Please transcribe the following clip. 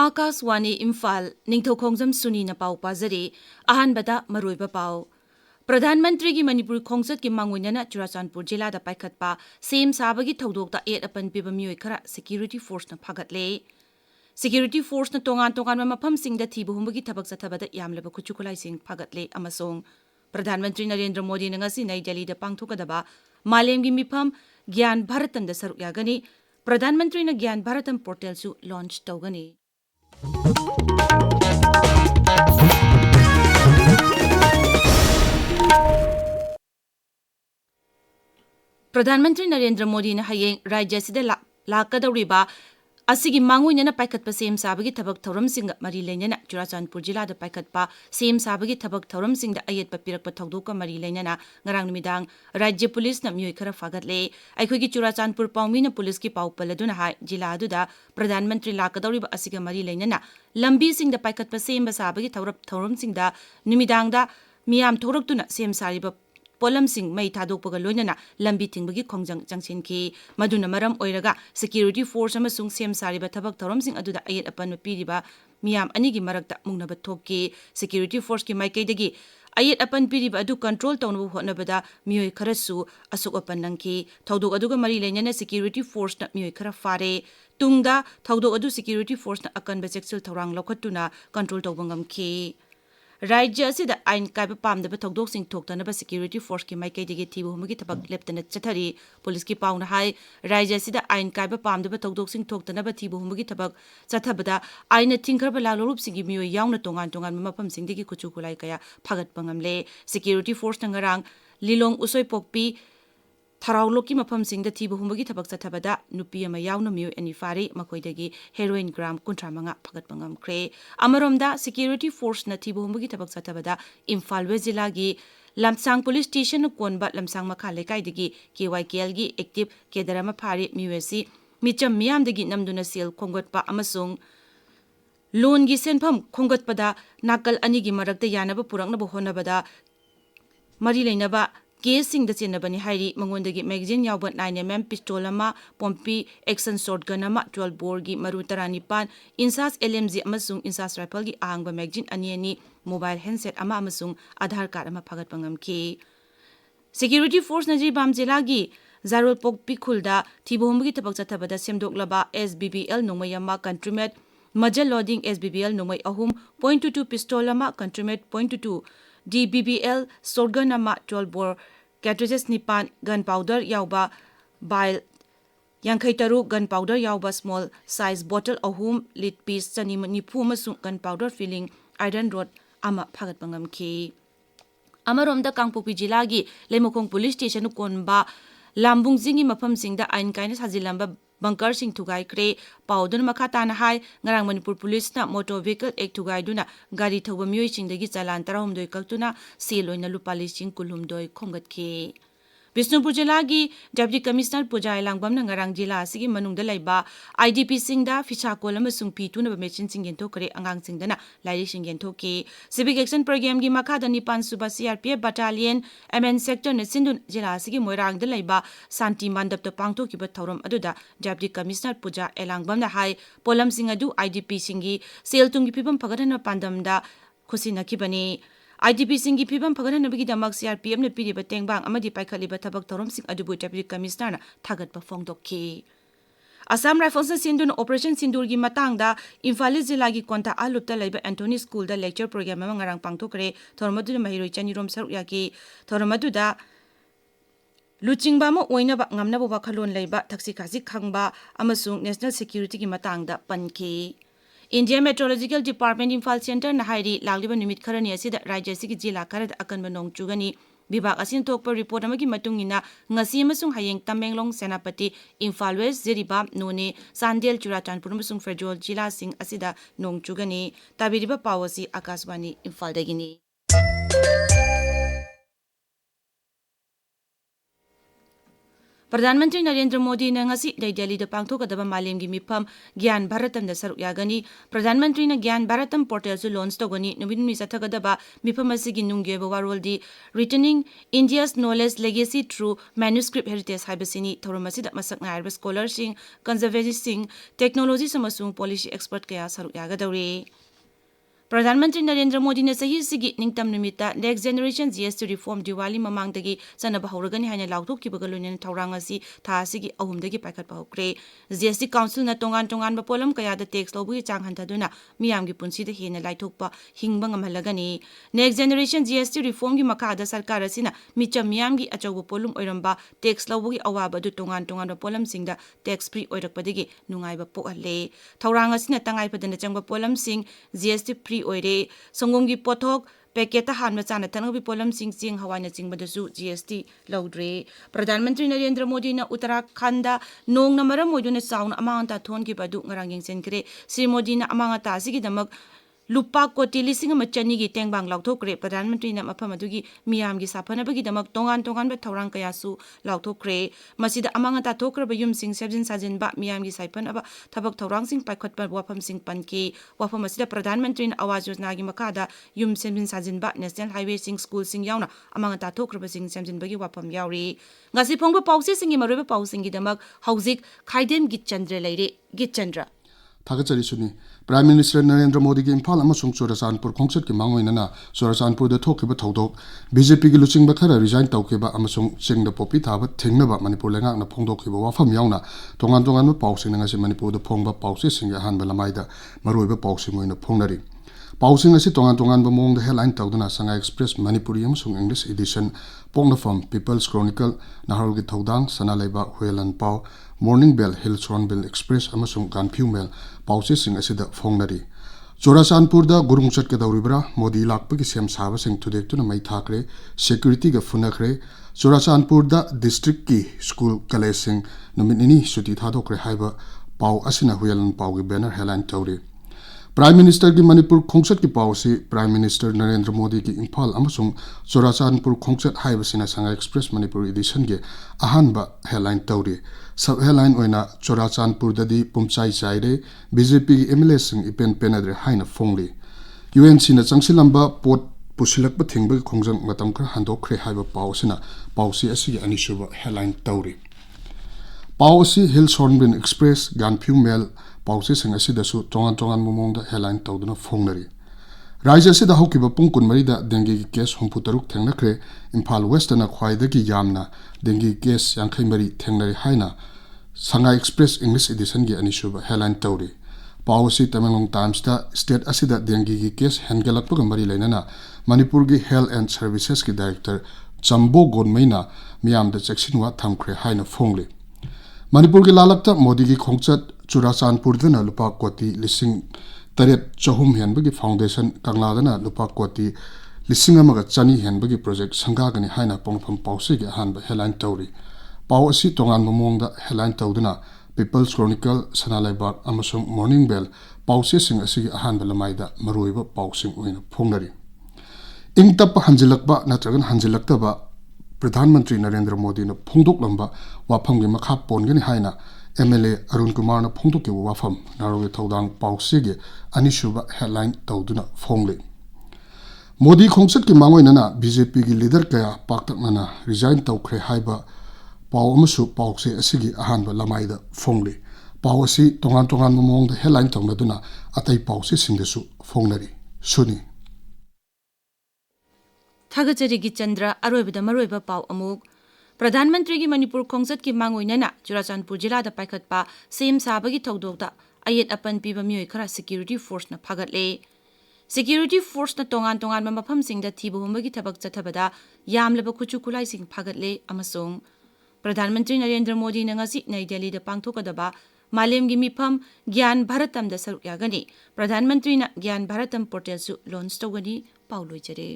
Akaswani Imphal Ningthoukhongjam Suni na pau pazari ahanbada maroiba pau Pradhan Mantri ki Manipuri Khongsat ki manguinana Geetchandra jila da paikhatpa sem sabagi thodokta et apan piba mioi khara security force na phagatle security force na tongan mafam singda thibu humbagi thabak chathabada yamleba khuchukulai sing phagatle amasong Pradhan Mantri Narendra Modi na ngasi Nai Delhi da pangthokadaba malemgi mifam Gyan Bharatan da saruk yagani Pradhan Mantri na Gyan Bharatan portal su launch tawgani Pradhan Mantri Narendra Modi na hayeng Rajya sida lakadawriba asigi manguinana paikhatpa sem sabagi thabak thoramsing mari leinana Geetchandra jila da paikhatpa sem sabagi thabak thoramsingda ayetpa pirakpa thodokka mari leinana ngarang numidang Rajya Police na mioi khara fagatle aikhogi Geetchandra paumina police ki pau paladuna hai jila aduda Pradhan Mantri lakadawriba asiga mari leinana lambi singda paikhatpa sem sabagi thoramsingda numidangda miyam thoraktuna sem sariba Polam sing may thadokpaga loinana lambi tingbagi khongjang changchenki maduna maram oiraga security force amasung sem sariba thabak thoram sing aduda ayet apan piriba miyam anigi marakta mungnaba thokki security force ki maikaidagi ayet apan piriba adu control tawnabu hotnabada miyoi kharasu asuk apan nangki thodok aduga mari leinana security force na miyoi khara fare tungda thodok adu security force na akanba sexual thorang lokhatuna control tawbangamki Rajya asida ain kaiba pamdaba thodok sing thoktanaba security force ki maikaidagi thibu humagi thabak leptana chathari police ki pauna hai Rajya asida ain kaiba pamdaba thodok sing thoktanaba thibu humagi thabak chathabada aina thingkharba lalolup singi miyoi yauna tongan mafam singdagi kuchu kulai kaya phagat pangamle security force nangarang lilong usoi pokpi Tharauloki mafam singda thibu humagi thabak chathabada nupi ama yauna miyoi ani fari makoidagi heroin gram 35 phagat pangam kre amaromda security force na thibu humagi thabak chathabada Imphal West gi Lamsang police station konba lamsang makha lekai digi KYKL gi active kedarama phari miwesi micham miyam dagi namduna sel khongotpa amasung loan gi senpham khongotpada nakal ani gi marakta yanaba puraknaba honabada mari leinaba Casing the Chinabani Hari, Mangundagi magazine Yabat 9mm pistolama, Pompi, Exxon shotgun ama, 12 borgi, Marutarani pan, Insas LMZ Amasung, Insas Rifle Angba magazine Aniani, mobile handset ama Amasung, Adhar card ama Pagat Pangam K. Security Force Naji Bamjilagi, Zarul Pok Pikulda, Tibumbi Tabaksatabada Semdoklaba, SBBL Nomayama, Countrymed, Majal Loading SBBL Nomay Ahum, .22 pistolama, Countrymed, .22. DBBL shotgun ama 12 bore cartridges nipan gunpowder yauba bile yankaitaru gunpowder yauba small size bottle ahum lit piece chani nipu masung gunpowder filling iron rod ama phagat pangam ki amaromda Kangpopi jilagi Lemokong police station konba lambung jingi mafam singda ain kaina sajilamba bunker sing thugai kre paudun makata na hai ngarang Manipur police na motor vehicle act thugai duna gari thoba mioi singdagi chalan 12 kaktuna sel oina lupa lising kulhumdoi khomgat ke Bisnupur jilagi Deputy Commissioner Pujai Langbam na ngarang jila asigi manungda laiba IDP singda ficha kolam sung pi tuna machine sing yenthokre angang singdana lairi sing yenthoki civic action program gi makhada nipan suba CRPF battalion MN sector ne sindun jila asigi moirang da laiba santi mandap to pangthoki ba thoram aduda Deputy Commissioner Puja Elangbam na hai polam sing adu IDP singi sel tungi pibam pagadana pandamda khusina kibani IDP singi pibam phaganabagi damak CRPF ne piriba tengbang amadi paikhaliba thabak thorom sing adubu Deputy Commissioner na thagat pa phongdokki Assam Rifles Sindun Operation Sindur gi matangda Imphal jila gi konta alupta laiba Anthony School da lecture program ama ngarang pangthokre thormadu mahiroi chanirom saruk yaki thormadu da Luchingba mo oina ba ngamna bo bakhalon laiba thaksi khasi khangba amasung national security gi matangda panki India Meteorological Department Imphal Center na hairi lagliba numit kharani asida rajya sigi jila kharad akanba nong chugani bibak asin thokpa report amagi matungina ngasi amasung hayeng Tamenglong Senapati Imphal West Zeriba None Sandel Geetchandra amasung Federal jila sing asida nong chugani tabiriba pawasi Akaswani Imphal dagini प्रधानमंत्री नरेंद्र मोदी ने ngasi Delhi da pangthokadaba malemgi mifam Gyan Bharatam da saruk yagani प्रधानमंत्री ने Gyan Bharatam portal से launch तौगनी नुबिन चथगदबा मिफम असिगी नुंगेब वारोलदी returning India's knowledge legacy through manuscript heritage हाइबसिनी थौरम असिदा मसक नायरब स्कॉलरसिंग कंजर्वेटिस्टसिंग टेक्नोलॉजी समसुंग पॉलिसी एक्सपर्ट कया saruk यागदौरे प्रधानमंत्री नरेंद्र मोदी ने सही सिगी निंगतम निमित्ता next generation GST reform Diwali ममांगदगी सनब हौरगनी हाइना लाउथोकिबगा लोइनन थौरांग असि था सिगी अहुमदगी पाइखटपा हौक्रे जीएसटी काउंसिल न तोंगान तोंगान पोलम कयादा टैक्स लौबगी चांग हंथदुना मियामगी पुंसीदा हेना लाइथोकपा हिंगबा ngamhalagani next generation GST reform की मखादा सरकार असिना मिचम मियामगी अचौब पोलुम ओइरंबा टैक्स लौबगी अवाब अदु तोंगान तोंगान पोलम सिंगदा टैक्स फ्री ओइरकपदगी नुंगाइबा पोहले थौरांग असिना तंगाइपदना चंगबा पोलम सिंग जीएसटी फ्री ओइरे संगोंगी पोथोक पैकेट हान चाना थनगबी पोलम सिंग चिंग हवाना चिंगबदसु जीएसटी लौद्रे प्रधानमंत्री नरेंद्र मोदी ने उत्तराखंड नोंग नमरम ओइदुना चाउन अमांता थोनकिबदु ngarang yengsenkre श्री मोदी ने अमांता सिगिदमक लुपा कोटी लिसिंग मचनी की तेंगबांग लाउथोक्रे प्रधानमंत्री ने मफम अदुगी मियाम की साफनबगीदमक तोंगान तोंगान थौरांग कयासु लाउथोक्रे मसिदा अमांता थोक्रब युमसिंग सेबजिन साजिनबा मियाम की साइफनबा थबक थौरांगसिंग पाइखटपा वाफमसिंग पनकी वाफम असिदा प्रधानमंत्री ने आवास योजना की मखादा युम सेबजिन साजिनबा नेशनल हाईवे सिंग स्कूल सिंग यावना अमांता थोक्रबसिंग सेबजिनबगी वाफम यावरी ngasi phongba pause singi maroiba pausingi damak hauzik khaidem Geetchandra leire Geetchandra थागचरी सुनी प्राइम मिनिस्टर नरेंद्र मोदी की इम्फाल अमसुंग चुराचानपुर खोंगसत की मांगोइनना चुराचानपुर द थोकिबा थौदोक बीजेपी की लुचिंग खरा रिजाइन तौकेबा अमसुंग चिंग द पोपी थाबा थेंगनबा मणिपुर लेंगाकना फोंदोकिबा वाफम यावना तोंगान तोंगान पाउसिंग ngasi मणिपुर द फोंगबा पाउसे सिंग हानबा लमाइदा मरोइबा पाउसिंग ओइना फोंगनरी पाउसिंग असि तोंगान तोंगान ब मोंग द हेडलाइन तौदना संगा एक्सप्रेस मणिपुरी अमसुंग इंग्लिश एडिशन पोंगनफम पीपल्स क्रॉनिकल नाहरल की थौदांग सनालेबा हुएलन पाउ मॉर्निंग बेल हिल्स रॉनबिल एक्सप्रेस अमसुंग गानफ्यू मेल पाउसे सिंग असिदा फोंगनरी चुराचानपुर द गुरुंग चटके दौरिबरा मोदी लाकपगी सेम साबा सिंग तुदेक्तुना मै थाकरे सिक्योरिटी ग फुनखरे चुराचानपुर द डिस्ट्रिक्ट की स्कूल कॉलेज सिंग नुमिनिनी सुति थादोक्रे हाइबा पाउ असिना हुएलन पाउ की बैनर हेडलाइन तौरी प्राइम मिनिस्टर की मणिपुर खोंगसत की पाउसी प्राइम मिनिस्टर नरेंद्र मोदी की इम्फाल अमसुंग चुराचानपुर खोंगसत हाइबसिना संगा एक्सप्रेस मणिपुर एडिशन के अहानबा हेडलाइन तौरी सब हेडलाइन ओइना चुराचानपुर ददी पुमचाई चाइरे बीजेपी की एमएलए सिंग इपेन पेनद्रे हाइना फोंगली यूएनसी न चंगसिलंबा पोट पुसिलकबा थिंगबगी खोंगजंग मतम खर हंदोखरे हाइबा पाउसिना पाउसी असि अनिसुबा हेडलाइन तौरी पाउसी हिल्स रॉनबिल एक्सप्रेस गानफ्यू मेल पाउसे सिंग असिदसु तोंगान तोंगान मोंगदा हेडलाइन तौदुना फोंगनरी राज्य असिदा हौकिबा पुंग कुनमरीदा डेंगी की केस 63 थेंगनखरे इम्फाल वेस्टना ख्वाइदगी यामना डेंगी केस 53 थेंगनरी हाइना संगा एक्सप्रेस इंग्लिश एडिशन की अनिसुबा हेडलाइन तौरी पाउसी तमेंगलोंग टाइम्स दा स्टेट असिदा डेंगी की केस हेंगलकपगा मरी लेनना मणिपुर की हेल्थ एंड सर्विसेज की डायरेक्टर चंबो गोनमैना मियामदा चेक्सिनवा थमखरे हाइना फोंगली मणिपुर की लालकता मोदी की खोंगचत चुराचानपुर लुपा कोटी लिसिंग तरेट चहुम हेनबगी फाउंडेशन कंगलादना लुपा कोटी लिसिंग अमगा चनी हेनबगी प्रोजेक्ट संगागनी हाइना पोंगफम पाउसी के हानब हेडलाइन तौरी पाउ असि तोंगान मोंगदा हेडलाइन तौदुना पीपल्स क्रॉनिकल सनालाइबाग अमसुंग मॉर्निंग बेल पाउसे सिंग असि हानब लमाइदा मरोइबा पाउसिंग ओइना फोंगनरी इंगतप हंजिलकबा नत्रगन हंजिलक्तबा प्रधानमंत्री नरेंद्र मोदी ने फोंदोकलंबा वाफम की मखा पोनगनी हाइना एमएलए अरुण कुमार ने फोंदोके वाफम नारोगे थौदांग पाउसेगे अनिसुबा हेडलाइन तौदुना फोंगले मोदी खोंगसत की मांगोइनना बीजेपी की लीडर कया पाक्तकना रिजाइन तौखरे हाइबा पाउ अमसु पाउसे असिगी अहानबा लमाइदा फोंगले पाउ असि तोंगान तोंगान मोंगदा हेडलाइन तौनदुना अतै पाउसे सिंगदसु फोंगनरी सुनी थागचरी Geetchandra अरोइबदा मरोइबा पाउ अमुक प्रधानमंत्री की मणिपुर खोंगसत की मांगोइनना चुराचानपुर जिला दा पाइखटपा सेम साबगी थौदोकदा अयेत अपन पीबा मियोय खरा सिक्योरिटी फोर्स न फागतले सिक्योरिटी फोर्स न तोंगान तोंगान मफम सिंग दा थीबो हुमबगी थबक चथबदा यामलबा खुचु खुलाई सिंग फागतले अमसोंग प्रधानमंत्री नरेंद्र मोदी ने ngasi नई दिल्ली दा पांगथोकदबा मालेमगी मिफम ज्ञान भारतम दा सरुक यागनी प्रधानमंत्री न ज्ञान भारतम पोर्टल सु लॉन्च तौगनी पाउ लोइजरे